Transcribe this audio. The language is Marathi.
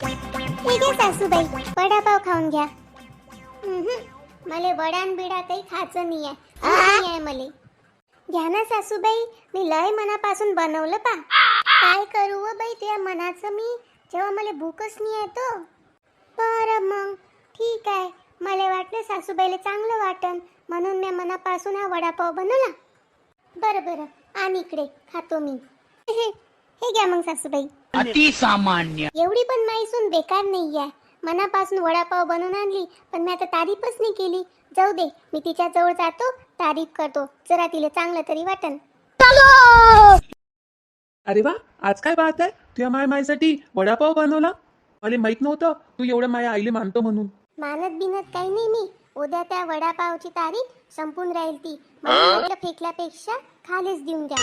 ठीक आहे सासूबाई, वडापाव खाऊन घ्या. मला वडान बिडा काही खायचं नाही आहे मले. घ्या ना सासूबाई, मी लय मनापासून बनवलं पा. काय करू व बाई त्या मनाचं मी, जेव्हा मला भूकच नाही आहे तो. बरं मग ठीक आहे, मला वाटलं सासूबाईला चांगलं वाटन म्हणून मी मनापासून हा वडापाव बनवला. बरं बरं, आणि इकडे खातो मी. हे घ्या मग सासूबाई. अति सामान्य. एवढी पण माईसून बेकार नाही आहे. मनापासून वडापाव बनवून आणली, पण मी आता तारीफच नाही केली. जाऊ दे, मी तिच्या जवळ जातो, तारीफ करतो, जरा तिला चांगलं तरी वाटन. अरे वा, आज काय बात आहे, तुझ्या मायसाठी वडापाव बनवला. मला माहित नव्हतं तू एवढं माझ्या आईले मानतो म्हणून. मानत बिनत काही नाही मी. उद्या त्या वडापावची तारीख संपून राहील ती. मला फेकल्यापेक्षा खालीच देऊन द्या.